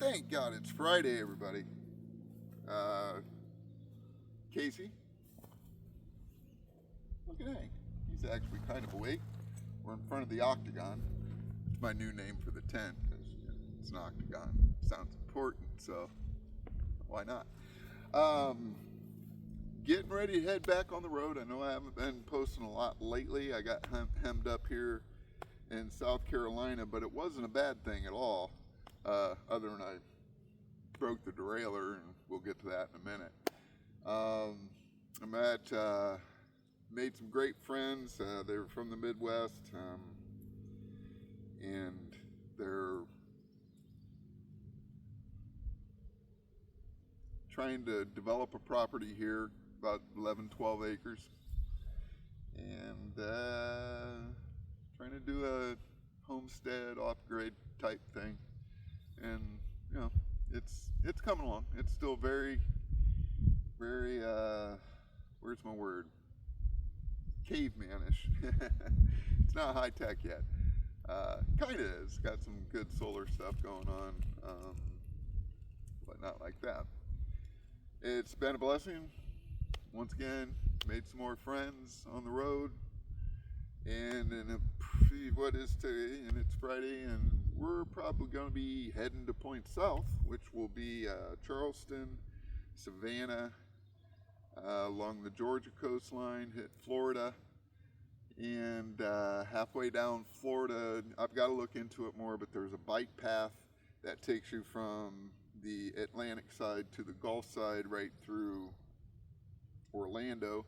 Thank God it's Friday, everybody. Casey, look at Hank. He's actually kind of awake. We're in front of the octagon. It's my new name for the tent because it's an octagon. Sounds important, so why not? Getting ready to head back on the road. I know I haven't been posting a lot lately. I got hemmed up here in South Carolina, but it wasn't a bad thing at all. Other than I broke the derailleur, and we'll get to that in a minute. Made some great friends. They're from the Midwest, and they're trying to develop a property here, about 11-12 acres, and trying to do a homestead off-grid type thing. And you know, it's coming along. It's still very where's my word, cavemanish. It's not high tech yet. Kind of is. Got some good solar stuff going on, but not like that. It's been a blessing. Once again, made some more friends on the road. And what is today? And it's Friday, and we're probably going to be heading to Point South, which will be Charleston, Savannah, along the Georgia coastline, hit Florida, and halfway down Florida, I've got to look into it more, but there's a bike path that takes you from the Atlantic side to the Gulf side right through Orlando.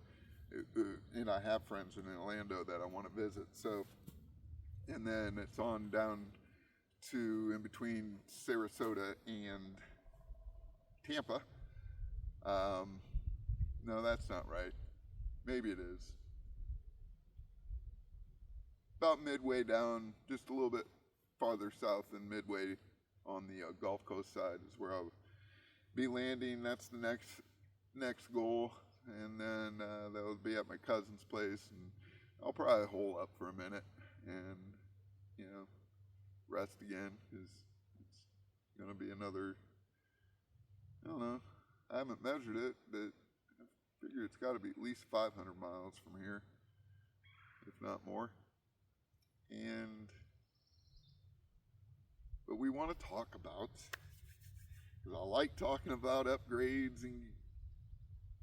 And I have friends in Orlando that I want to visit. So, and then it's on down to in between Sarasota and Tampa. No, that's not right. Maybe it is. About midway down, just a little bit farther south than midway on the Gulf Coast side is where I'll be landing. That's the next goal. And then that'll be at my cousin's place, and I'll probably hole up for a minute and, you know, rest again, because it's going to be another, I don't know, I haven't measured it, but I figure it's got to be at least 500 miles from here, if not more. But we want to talk about, because I like talking about upgrades and,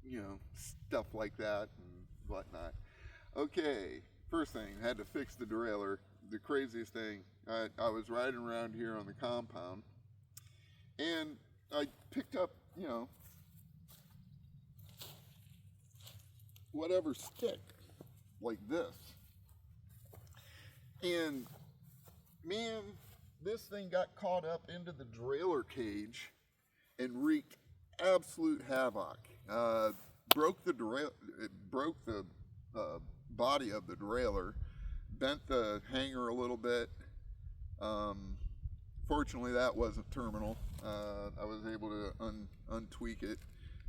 you know, stuff like that and whatnot. Okay, first thing, had to fix the derailleur. The craziest thing, I was riding around here on the compound, and I picked up, you know, whatever stick, like this. And man, this thing got caught up into the derailleur cage and wreaked absolute havoc. Broke the body of the derailleur, bent the hanger a little bit. Fortunately, that wasn't terminal. I was able to untweak it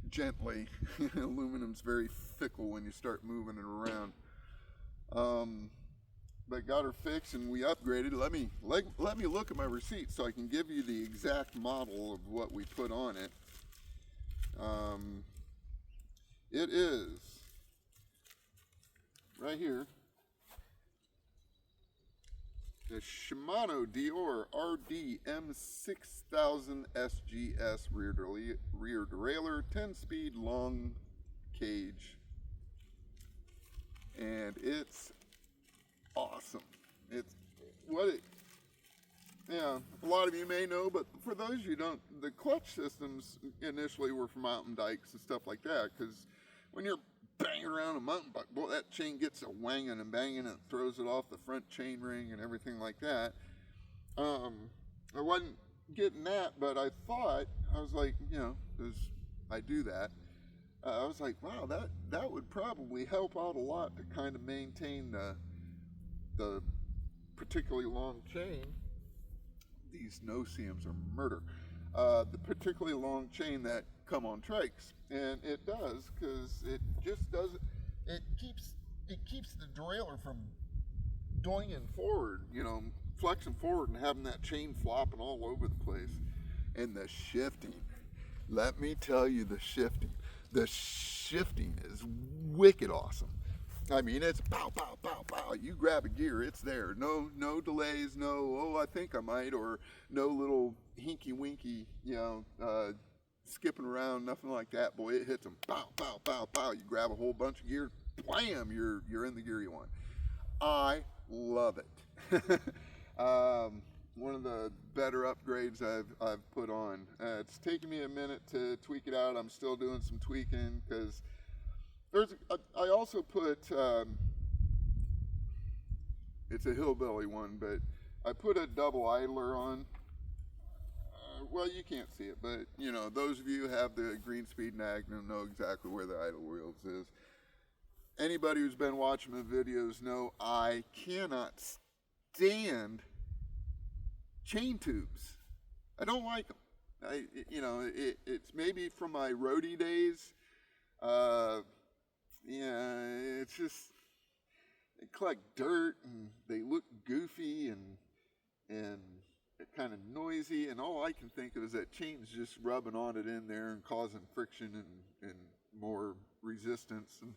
gently. Aluminum's very fickle when you start moving it around. But got her fixed and we upgraded. Let me look at my receipt so I can give you the exact model of what we put on it. It is right here, the Shimano Dior RD M6000 SGS rear derailleur, 10-speed long cage, and it's awesome. It's what it. Yeah, a lot of you may know, but for those of you who don't, the clutch systems initially were for mountain bikes and stuff like that, because when you're banging around a mountain bike, boy, that chain gets a wanging and banging and it throws it off the front chain ring and everything like that. I wasn't getting that, but I thought, I was like, you know, because I do that, I was like, wow, that would probably help out a lot to kind of maintain the particularly long chain. These no-seams are murder. The particularly long chain that come on trikes, and it does, because it just does. It keeps the derailleur from doinging forward, you know, flexing forward and having that chain flopping all over the place. And the shifting, let me tell you, the shifting is wicked awesome. I mean, it's pow, pow, pow, pow. You grab a gear, it's there. No delays, no, oh, I think I might, or no little hinky winky, skipping around, nothing like that. Boy, it hits them, pow, pow, pow, pow. You grab a whole bunch of gear, blam, you're in the gear you want. I love it. One of the better upgrades I've put on. It's taken me a minute to tweak it out. I'm still doing some tweaking because I also put, it's a hillbilly one, but I put a double idler on. Well, you can't see it, but those of you who have the Green Speed Magnum know exactly where the idle wheels is. Anybody who's been watching the videos know I cannot stand chain tubes. I don't like them. It's maybe from my roadie days. It's just, they collect dirt and they look goofy and kind of noisy, and all I can think of is that chain's just rubbing on it in there and causing friction and more resistance, and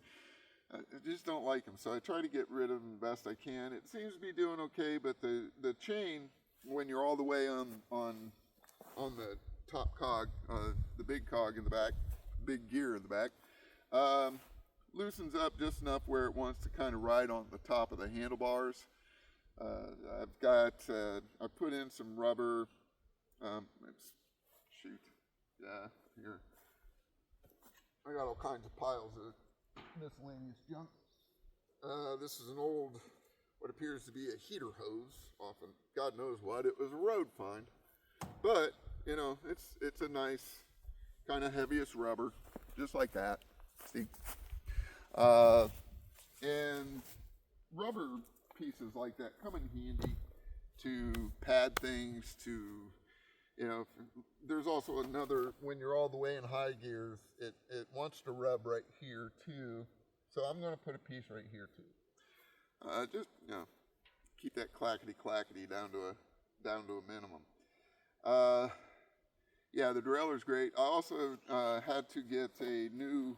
I just don't like them. So I try to get rid of them the best I can. It seems to be doing okay, but the chain, when you're all the way on the top cog, the big cog in the back, big gear in the back, loosens up just enough where it wants to kind of ride on the top of the handlebars. I put in some rubber, here. I got all kinds of piles of miscellaneous junk. This is an old, what appears to be a heater hose off of God knows what. It was a road find, but it's a nice kind of heaviest rubber, just like that. See, and rubber pieces like that come in handy to pad things, to there's also another, when you're all the way in high gears, it wants to rub right here too, so I'm going to put a piece right here too, just keep that clackety down to a minimum. The derailleur's great. I also had to get a new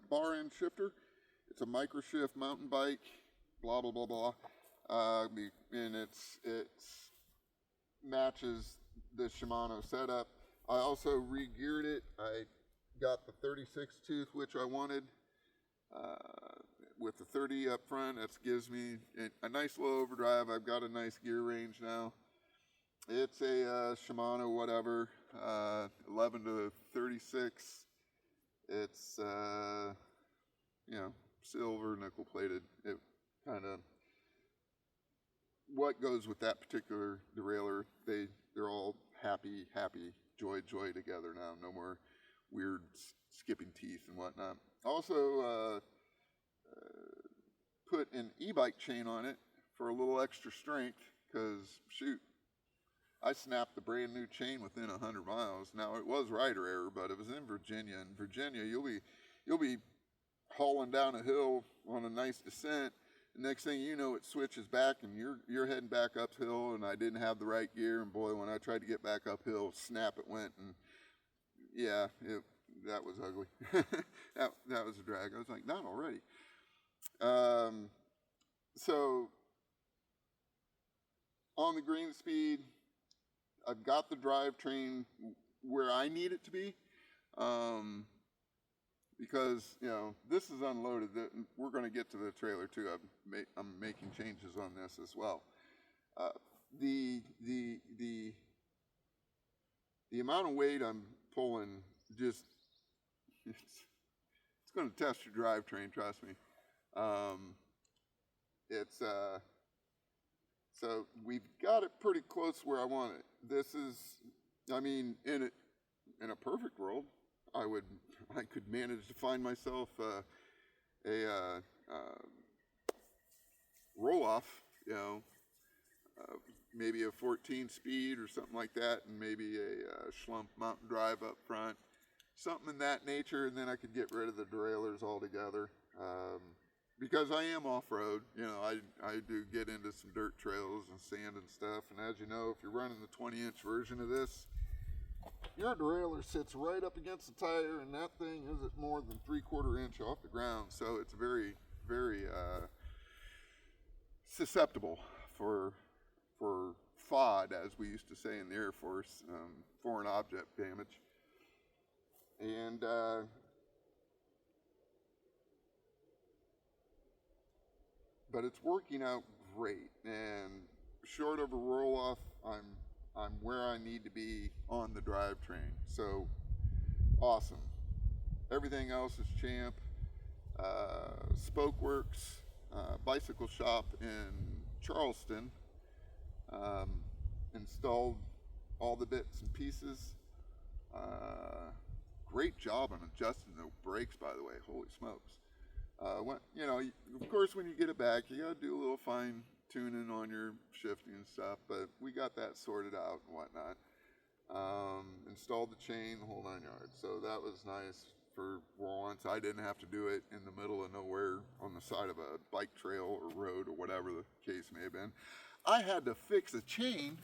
bar end shifter. It's a micro shift mountain bike, blah blah blah blah, and it's matches the Shimano setup. I also re-geared it. I got the 36 tooth, which I wanted, with the 30 up front. That gives me a nice low overdrive. I've got a nice gear range now. It's a Shimano whatever, 11 to 36. It's silver, nickel plated. It kind of, what goes with that particular derailleur, they're all happy, joy together now. No more weird skipping teeth and whatnot. Also put an e-bike chain on it for a little extra strength, because shoot, I snapped the brand new chain within 100 miles. Now it was rider error, but it was in Virginia. In Virginia, you'll be hauling down a hill on a nice descent. The next thing you know, it switches back and you're heading back uphill, and I didn't have the right gear, and boy, when I tried to get back uphill, snap it went, and yeah, that was ugly. that was a drag. I was like, not already. So on the Green Speed, I've got the drivetrain where I need it to be, because this is unloaded. We're going to get to the trailer too. I'm making changes on this as well. The amount of weight I'm pulling, just it's going to test your drivetrain. Trust me. So we've got it pretty close where I want it. This is, I mean, in a perfect world, I could manage to find myself a roll-off, maybe a 14 speed or something like that, and maybe a Schlump mountain drive up front, something in that nature, and then I could get rid of the derailleurs altogether. because I am off-road, you know, I do get into some dirt trails and sand and stuff. And as you know, if you're running the 20-inch version of this, your derailleur sits right up against the tire, and that thing isn't more than 3/4 inch off the ground. So it's very, very susceptible for FOD, as we used to say in the Air Force, foreign object damage. And but it's working out great. And short of a roll off, I'm where I need to be on the drivetrain. So awesome. Everything else is champ. Spoke Works bicycle shop in Charleston installed all the bits and pieces. Great job on adjusting the brakes, by the way. Holy smokes. You know, of course, when you get it back, you gotta do a little fine tuning on your shifting and stuff, but we got that sorted out and whatnot. Installed the chain, the whole 9 yards. So that was nice for once. I didn't have to do it in the middle of nowhere on the side of a bike trail or road or whatever the case may have been. I had to fix a chain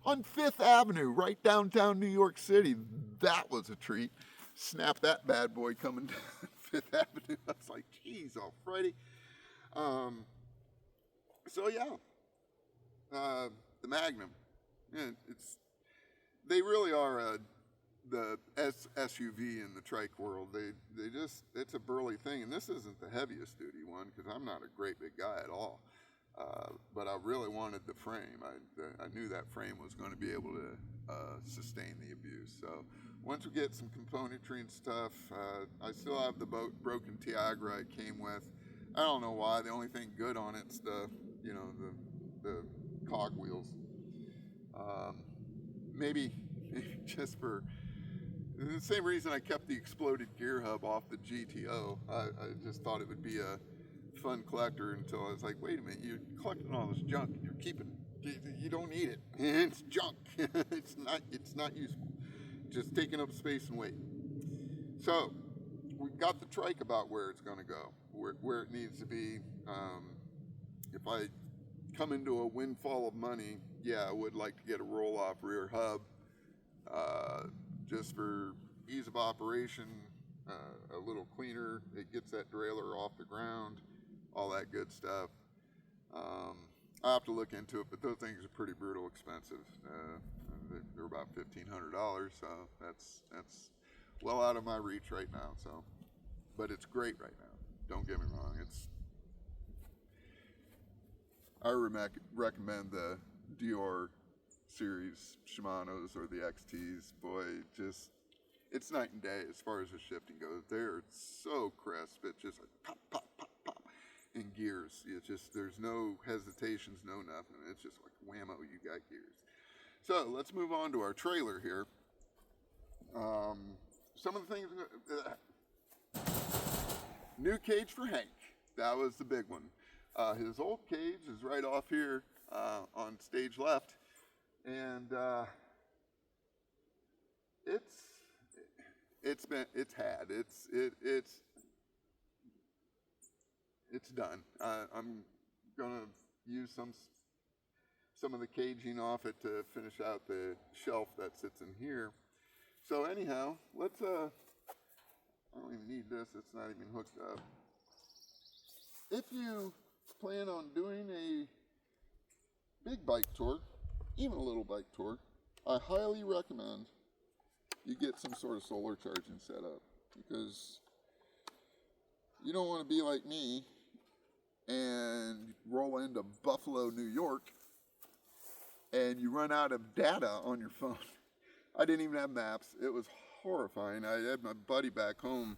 on 5th Avenue, right downtown New York City. That was a treat. Snap that bad boy coming down 5th Avenue. I was like, geez, alrighty. So yeah, the Magnum. Yeah, they really are the SUV in the trike world. It's a burly thing, and this isn't the heaviest duty one because I'm not a great big guy at all. But I really wanted the frame. I knew that frame was going to be able to sustain the abuse. So once we get some componentry and stuff, I still have the broken Tiagra I came with. I don't know why. The only thing good on it's the cog wheels. Maybe just for the same reason I kept the exploded gear hub off the GTO. I just thought it would be a fun collector until I was like, wait a minute, you're collecting all this junk and you're keeping, you don't need it. It's junk. It's not useful. Just taking up space and weight. So we got the trike about where it's going to go, where it needs to be. If I come into a windfall of money, yeah, I would like to get a roll-off rear hub, just for ease of operation, a little cleaner. It gets that derailleur off the ground, all that good stuff. I have to look into it, but those things are pretty brutal expensive. They're about $1,500, so that's well out of my reach right now. So, but it's great right now. Don't get me wrong. I recommend the Dior series Shimano's or the XTs. Boy, it's night and day as far as the shifting goes. They're so crisp. It's just like pop, pop, pop, pop in gears. It's just, there's no hesitations, no nothing. It's just like whammo, you got gears. So let's move on to our trailer here. Some of the things, new cage for Hank. That was the big one. His old cage is right off here on stage left, and it's done. I'm gonna use some of the caging off it to finish out the shelf that sits in here. So anyhow, let's I don't even need this. It's not even hooked up. If you plan on doing a big bike tour, even a little bike tour, I highly recommend you get some sort of solar charging set up, because you don't want to be like me and roll into Buffalo, New York, and you run out of data on your phone. I didn't even have maps. It was horrifying. I had my buddy back home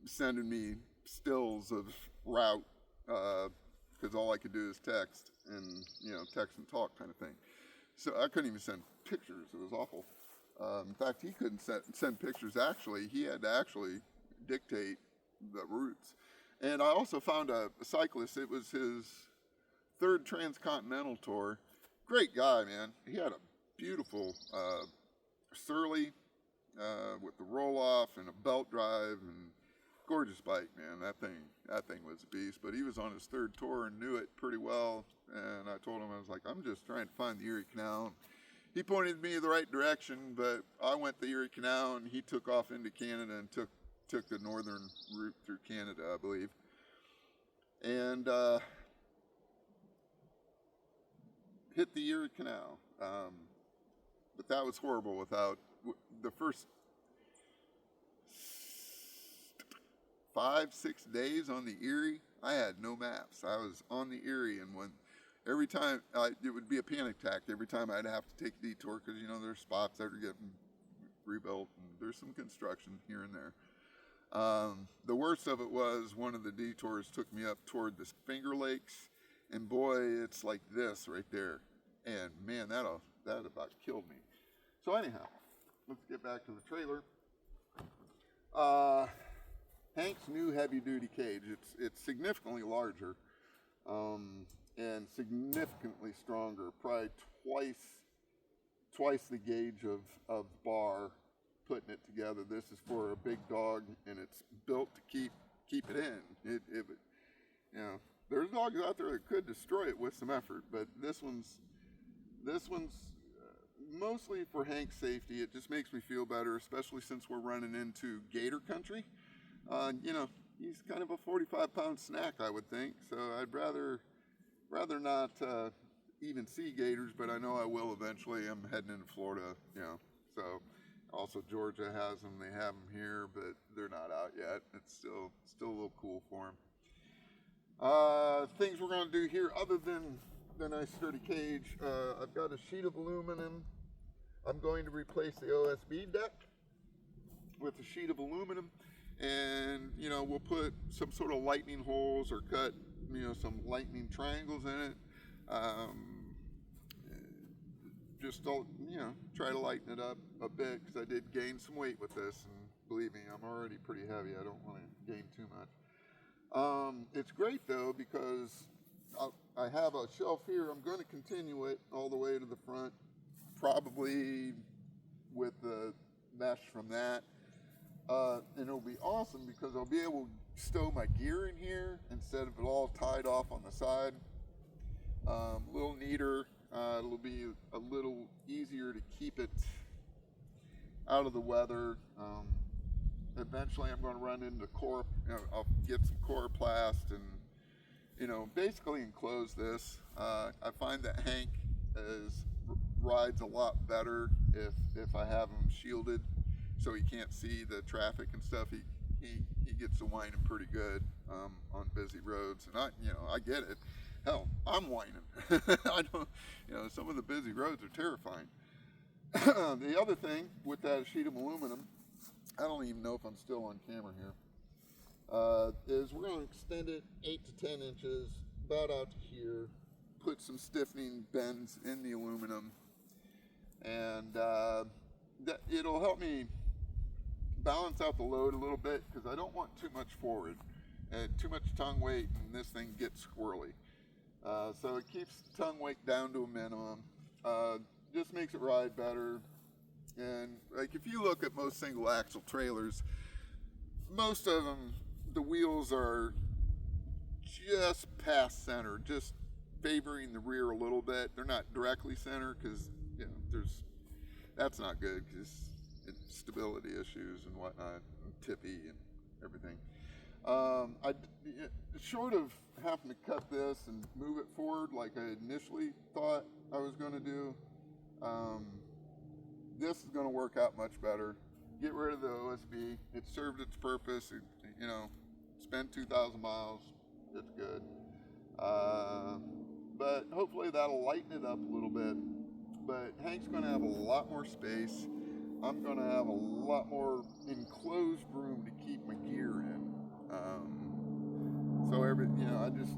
sending me stills of route, because all I could do is text and, text and talk kind of thing. So I couldn't even send pictures. It was awful. In fact, he couldn't send pictures. Actually, he had to actually dictate the routes. And I also found a cyclist. It was his third transcontinental tour. Great guy, man. He had a beautiful Surly with the roll-off and a belt drive, and gorgeous bike, man. That thing was a beast. But he was on his third tour and knew it pretty well. And I told him, I was like, I'm just trying to find the Erie Canal. He pointed me in the right direction, but I went the Erie Canal, and he took off into Canada and took the northern route through Canada, I believe. And hit the Erie Canal. But that was horrible without the first 5-6 days on the Erie. I had no maps. I was on the Erie, and every time it would be a panic attack every time I'd have to take a detour, because there's spots that are getting rebuilt and there's some construction here and there. The worst of it was one of the detours took me up toward the Finger Lakes, and boy, it's like this right there, and man, that about killed me. So anyhow, let's get back to the trailer. Hank's new heavy-duty cage. It's significantly larger, and significantly stronger. Probably twice the gauge of bar. Putting it together. This is for a big dog, and it's built to keep it in. There's dogs out there that could destroy it with some effort, but this one's mostly for Hank's safety. It just makes me feel better, especially since we're running into gator country. He's kind of a 45-pound snack, I would think. So I'd rather not even see gators, but I know I will eventually. I'm heading into Florida, so. Also, Georgia has them. They have them here, but they're not out yet. It's still a little cool for them. Things we're going to do here, other than the nice sturdy cage, I've got a sheet of aluminum. I'm going to replace the OSB deck with a sheet of aluminum, and we'll put some sort of lightning holes or cut some lightning triangles in it. Just try to lighten it up a bit, because I did gain some weight with this, and believe me, I'm already pretty heavy. I don't want to gain too much. It's great though, because I have a shelf here. I'm going to continue it all the way to the front, probably with the mesh from that, and it'll be awesome because I'll be able to stow my gear in here instead of it all tied off on the side. A little neater. It'll be a little easier to keep it out of the weather. Eventually I'm going to run into I'll get some coroplast and, basically enclose this. I find that Hank rides a lot better if I have him shielded, so he can't see the traffic and stuff. He gets to whining pretty good on busy roads, and I get it. Hell, I'm whining. I don't, some of the busy roads are terrifying. The other thing with that sheet of aluminum, I don't even know if I'm still on camera here, is we're going to extend it 8 to 10 inches, about out to here, put some stiffening bends in the aluminum, and it'll help me balance out the load a little bit, because I don't want too much forward and too much tongue weight, and this thing gets squirrely. So it keeps the tongue weight down to a minimum. Just makes it ride better. And like, if you look at most single axle trailers, most of them, the wheels are just past center, just favoring the rear a little bit. They're not directly center, because that's not good, because it's stability issues and whatnot, and tippy and everything. Short of having to cut this and move it forward like I initially thought I was going to do, this is going to work out much better. Get rid of the OSB. It served its purpose. Spent 2,000 miles. It's good. But hopefully that'll lighten it up a little bit. But Hank's going to have a lot more space. I'm going to have a lot more enclosed room to keep my gear in. So I just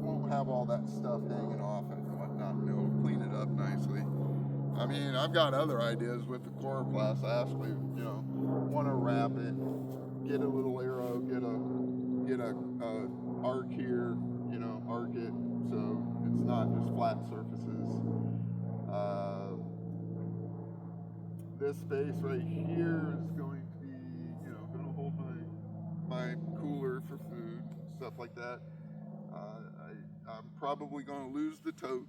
won't have all that stuff hanging off it and whatnot, and it'll clean it up nicely. I mean, I've got other ideas with the coroplast. I actually, want to wrap it, get a little arrow, get a arc here, arc it so it's not just flat surfaces. This space right here is going to be, going to hold my my cooler for food, stuff like that. I'm probably going to lose the tote,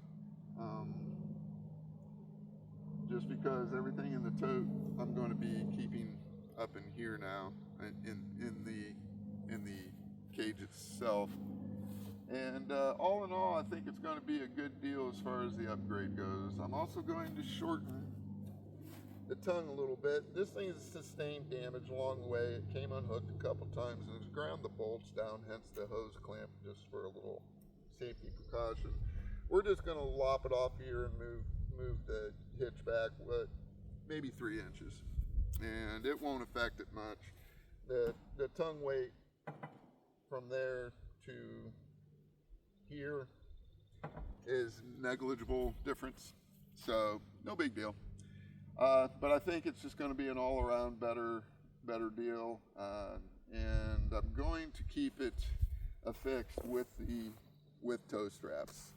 just because everything in the tote I'm going to be keeping up in here now, in the cage itself. And all in all, I think it's going to be a good deal as far as the upgrade goes. I'm also going to shorten the tongue a little bit. This thing has sustained damage along the way. It came unhooked a couple times and has ground the bolts down, hence the hose clamp, just for a little safety precaution. We're just going to lop it off here and move the hitch back, maybe 3 inches, and it won't affect it much. The tongue weight from there to here is negligible difference, so no big deal. But I think it's just going to be an all-around better deal, and I'm going to keep it affixed with tow straps.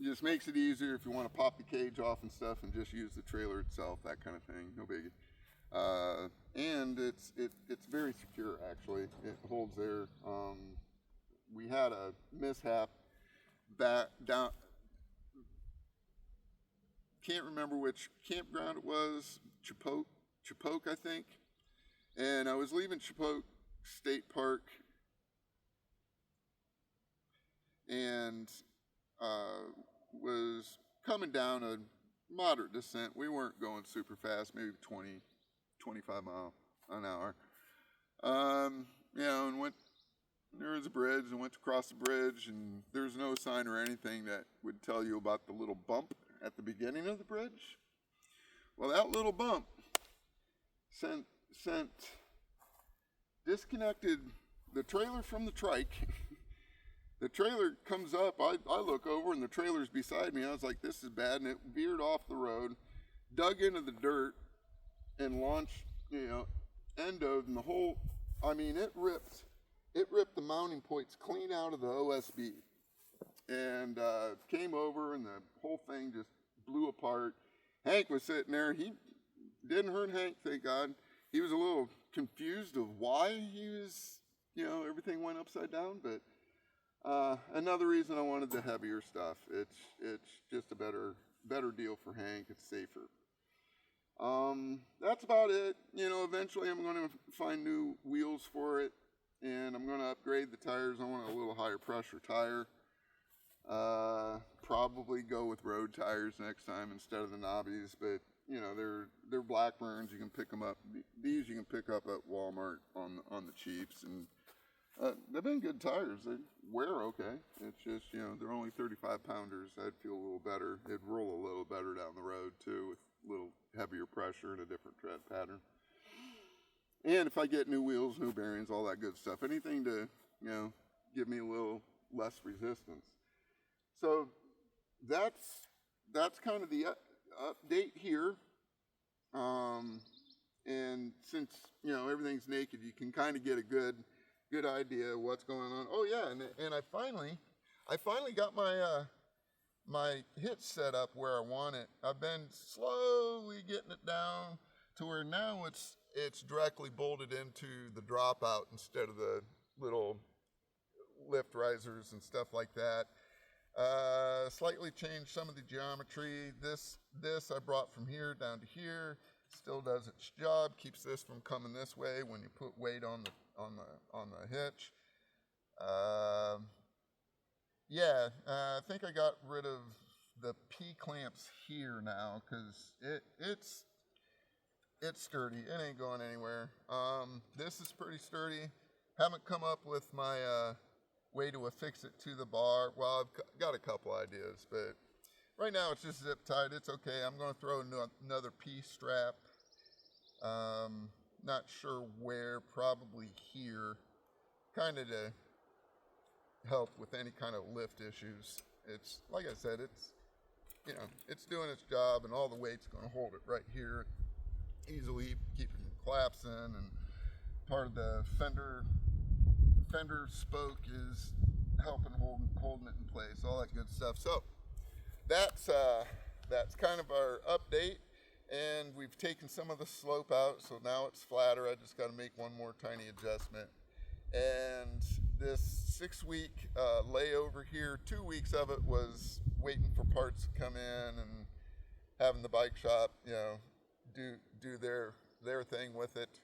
It just makes it easier if you want to pop the cage off and stuff and just use the trailer itself, that kind of thing. No biggie. And it's very secure, actually. It holds there. We had a mishap down. Can't remember which campground it was. Chipoke, I think. And I was leaving Chipoke State Park, and was coming down a moderate descent. We weren't going super fast, maybe 20, 25 miles an hour. And there was a bridge, and went across the bridge, and there's no sign or anything that would tell you about the little bump at the beginning of the bridge. Well, that little bump disconnected the trailer from the trike. The trailer comes up, I look over, and the trailer's beside me. I was like, this is bad, and it veered off the road, dug into the dirt, and launched, endoed, and the whole, it ripped the mounting points clean out of the OSB, and came over, and the whole thing just blew apart. Hank was sitting there. He didn't hurt Hank, thank God. He was a little confused of why he was, everything went upside down, but another reason I wanted the heavier stuff. It's just a better deal for Hank. It's safer. That's about it. Eventually I'm going to find new wheels for it, and I'm going to upgrade the tires. I want a little higher pressure tire. Probably go with road tires next time instead of the knobbies, but they're Blackburns. You can pick them up. These you can pick up at Walmart on the cheaps, and they've been good tires. They wear okay. It's just, they're only 35 pounders. I'd feel a little better. It'd roll a little better down the road too, with a little heavier pressure and a different tread pattern. And if I get new wheels, new bearings, all that good stuff, anything to, give me a little less resistance. So that's kind of the update here. And since, everything's naked, you can kind of get a good idea of what's going on. Oh yeah, and I finally got my hitch set up where I want it. I've been slowly getting it down to where now it's directly bolted into the dropout instead of the little lift risers and stuff like that. Slightly changed some of the geometry. This I brought from here down to here. Still does its job. Keeps this from coming this way when you put weight on the hitch. I think I got rid of the P clamps here now because it's sturdy. It ain't going anywhere. This is pretty sturdy. Haven't come up with my way to affix it to the bar. Well, I've got a couple ideas, but right now it's just zip tied. It's okay. I'm going to throw another P strap. Not sure where, probably here, kind of to help with any kind of lift issues. It's, like I said, it's doing its job, and all the weight's going to hold it right here, easily keep from collapsing, and part of the fender spoke is helping holding it in place, all that good stuff. So that's kind of our update, and we've taken some of the slope out, so now it's flatter. I just got to make one more tiny adjustment. And this 6-week layover here, 2 weeks of it was waiting for parts to come in and having the bike shop, do their thing with it.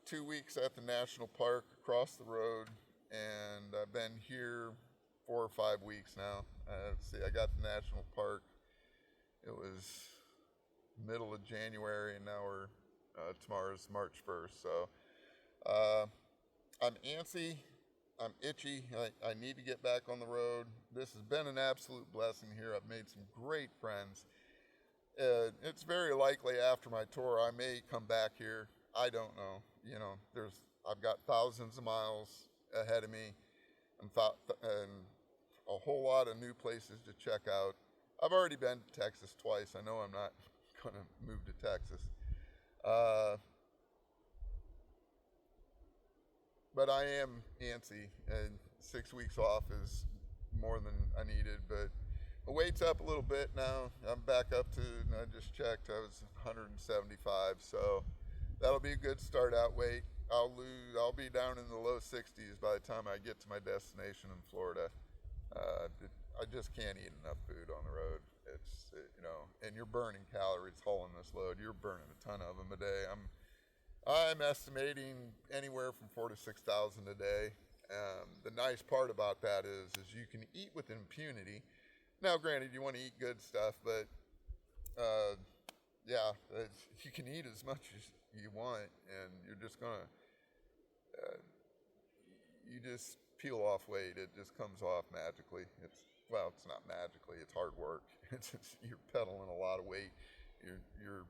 2 weeks at the national park across the road, and I've been here 4 or 5 weeks now. See, I got the national park. It was middle of January, and now we're tomorrow's March 1st. So I'm antsy. I'm itchy. I need to get back on the road. This has been an absolute blessing here. I've made some great friends. It's very likely after my tour I may come back here. I don't know. I've got thousands of miles ahead of me and a whole lot of new places to check out. I've already been to Texas twice. I know I'm not going to move to Texas. But I am antsy, and 6 weeks off is more than I needed. But my weight's up a little bit now. I'm back up to, and I just checked, I was 175. So that'll be a good start out weight. I'll be down in the low 60s by the time I get to my destination in Florida. I just can't eat enough food on the road. And you're burning calories hauling this load. You're burning a ton of them a day. I'm estimating anywhere from 4,000 to 6,000 a day. The nice part about that is you can eat with impunity. Now, granted, you want to eat good stuff, but you can eat as much as you want, and you're just gonna you just peel off weight. It just comes off magically. It's not magically. It's hard work. You're pedaling a lot of weight. You're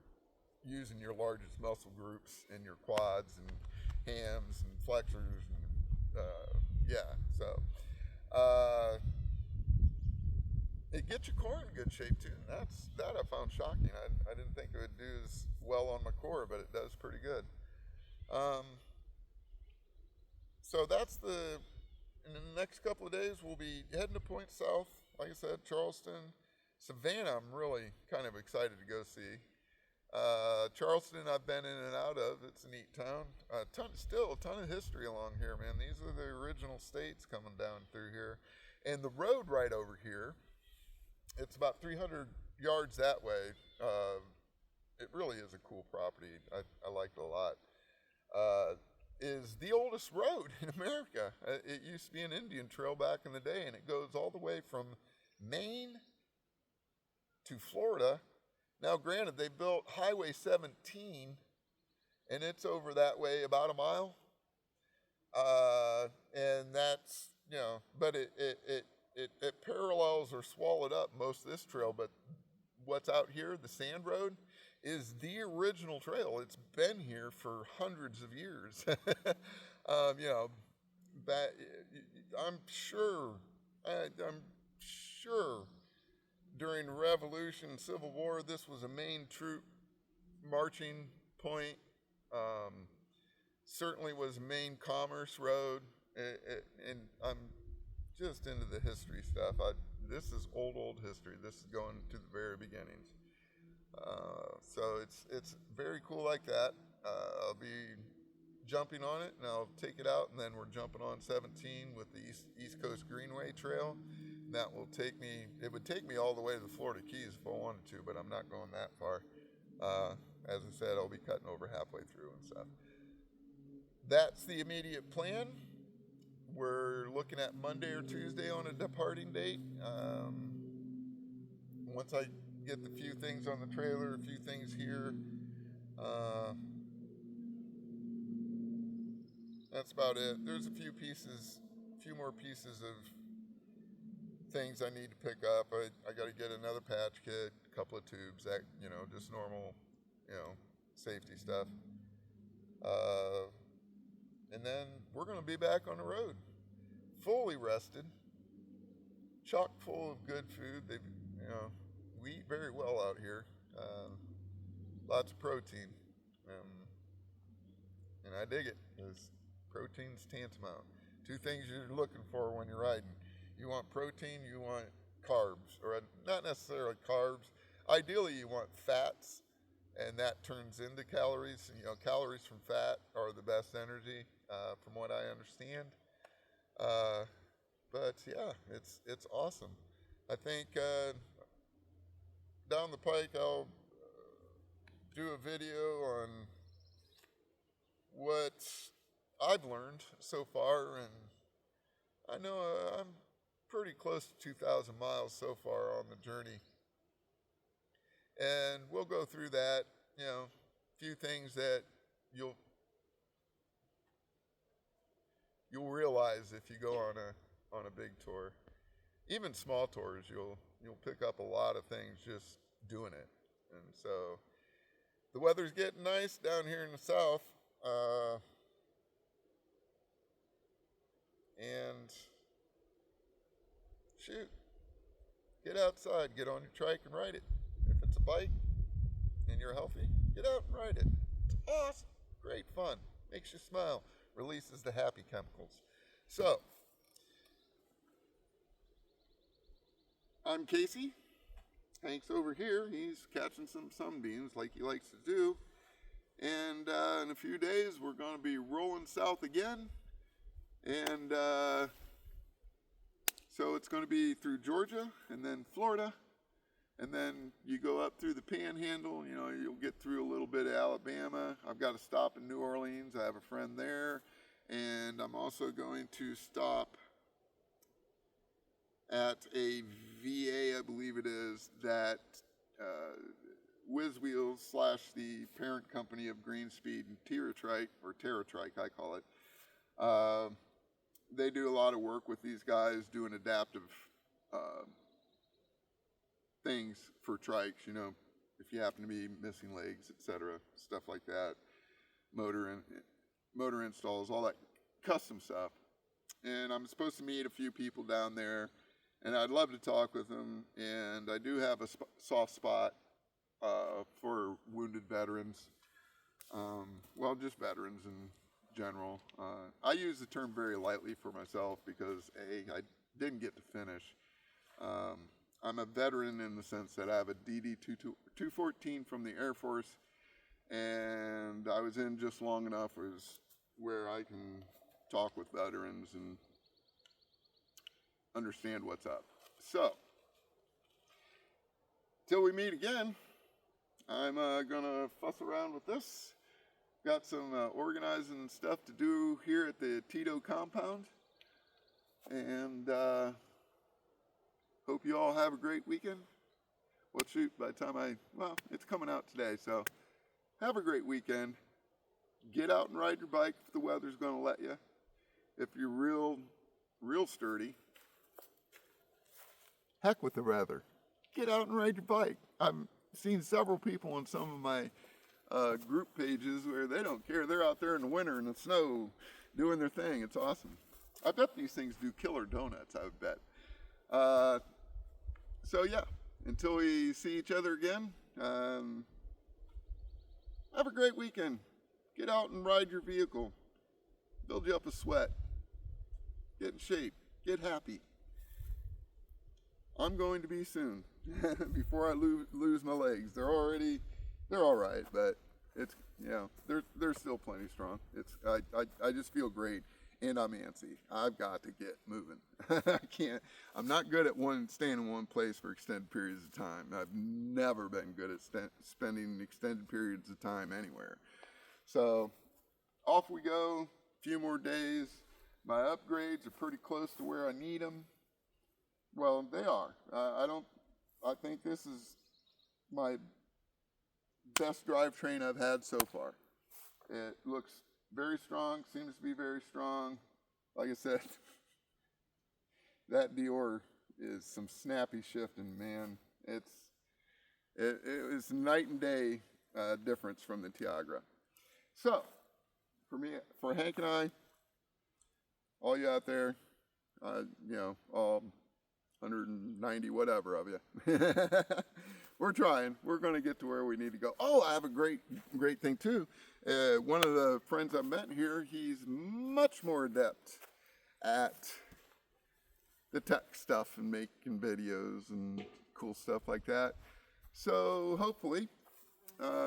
using your largest muscle groups in your quads and hams and flexors and it gets your core in good shape too. And that I found shocking. I didn't think it would do as well on my core, but it does pretty good. So in the next couple of days, we'll be heading to Point South. Like I said, Charleston, Savannah, I'm really kind of excited to go see. Charleston, I've been in and out of. It's a neat town. Still a ton of history along here, man. These are the original states coming down through here. And the road right over here, it's about 300 yards that way. It really is a cool property. I like it a lot. Is the oldest road in America. It used to be an Indian trail back in the day, and it goes all the way from Maine to Florida. Now, granted, they built Highway 17, and it's over that way about a mile. And that's, but it parallels or swallowed up most of this trail. But what's out here, the sand road, is the original trail. It's been here for hundreds of years. I'm sure during the Revolution and Civil War, this was a main troop marching point. Certainly was a main commerce road. And I'm just into the history stuff. This is old history. This is going to the very beginnings. So it's very cool like that. I'll be jumping on it, and I'll take it out, and then we're jumping on 17 with the East Coast Greenway Trail. That will take me, it would take me all the way to the Florida Keys if I wanted to, but I'm not going that far. As I said, I'll be cutting over halfway through and stuff. That's the immediate plan. We're looking at Monday or Tuesday on a departing date. Once I get the few things on the trailer, a few things here, that's about it. There's a few more pieces of things I need to pick up. I got to get another patch kit, a couple of tubes, that, just normal, safety stuff. And then we're going to be back on the road, fully rested, chock full of good food. We eat very well out here. Lots of protein. And I dig it, because protein's tantamount. Two things you're looking for when you're riding. You want protein, you want carbs, or not necessarily carbs. ideally you want fats, and that turns into calories. You know, calories from fat are the best energy, from what I understand. But yeah, it's awesome. I think down the pike I'll do a video on what I've learned so far, and I know I'm pretty close to 2,000 miles so far on the journey. And we'll go through that, you know, a few things that you'll realize if you go on a big tour. Even small tours, you'll pick up a lot of things just doing it. And so the weather's getting nice down here in the south. And shoot, get outside, get on your trike and ride it. If it's a bike and you're healthy, get out and ride it. It's awesome, great fun, makes you smile, releases the happy chemicals. So, I'm Casey. Hank's over here, he's catching some sunbeams like he likes to do. And in a few days, we're going to be rolling south again. And so it's going to be through Georgia and then Florida. And then you go up through the Panhandle, you know, you'll get through a little bit of Alabama. I've got to stop in New Orleans. I have a friend there. And I'm also going to stop at a VA, I believe it is, that Whiz Wheels / the parent company of Greenspeed and DRIVETRAIN, or TerraTrike I call it. They do a lot of work with these guys doing adaptive things for trikes, you know, if you happen to be missing legs, etc., stuff like that, motor installs, all that custom stuff. And I'm supposed to meet a few people down there, and I'd love to talk with them. And I do have a soft spot for wounded veterans, well, just veterans in general. I use the term very lightly for myself because I didn't get to finish. I'm a veteran in the sense that I have a DD-214 from the Air Force, and I was in just long enough as where I can talk with veterans and understand what's up. So, till we meet again, I'm gonna fuss around with this. Got some organizing stuff to do here at the Tito compound, and hope you all have a great weekend. Well, shoot, by the time it's coming out today, so have a great weekend. Get out and ride your bike if the weather's going to let you. If you're real sturdy, heck with the weather. Get out and ride your bike. I've seen several people on some of my group pages where they don't care. They're out there in the winter in the snow doing their thing. It's awesome. I bet these things do killer donuts, I would bet. So yeah, until we see each other again, have a great weekend. Get out and ride your vehicle. Build you up a sweat. Get in shape. Get happy. I'm going to be soon, before I lose my legs. They're all right, but it's, you know, they're still plenty strong. I just feel great. And I'm antsy. I've got to get moving. I'm not good at staying in one place for extended periods of time. I've never been good at spending extended periods of time anywhere. So off we go, a few more days. My upgrades are pretty close to where I need them. Well, they are. I think this is my best drivetrain I've had so far. It looks very strong, seems to be very strong. Like I said, that Dior is some snappy shifting, man. It was night and day difference from the Tiagra. So, for Hank and I, all you out there, you know, all 190 whatever of you, we're trying. We're going to get to where we need to go. Oh, I have a great thing too. One of the friends I met here, he's much more adept at the tech stuff and making videos and cool stuff like that. So hopefully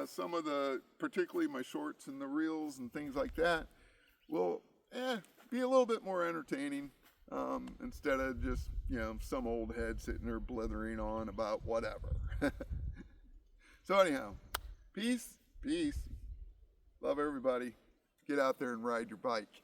some of the, particularly my shorts and the reels and things like that, will be a little bit more entertaining instead of just, some old head sitting there blithering on about whatever. So anyhow, peace. Love everybody. Get out there and ride your bike.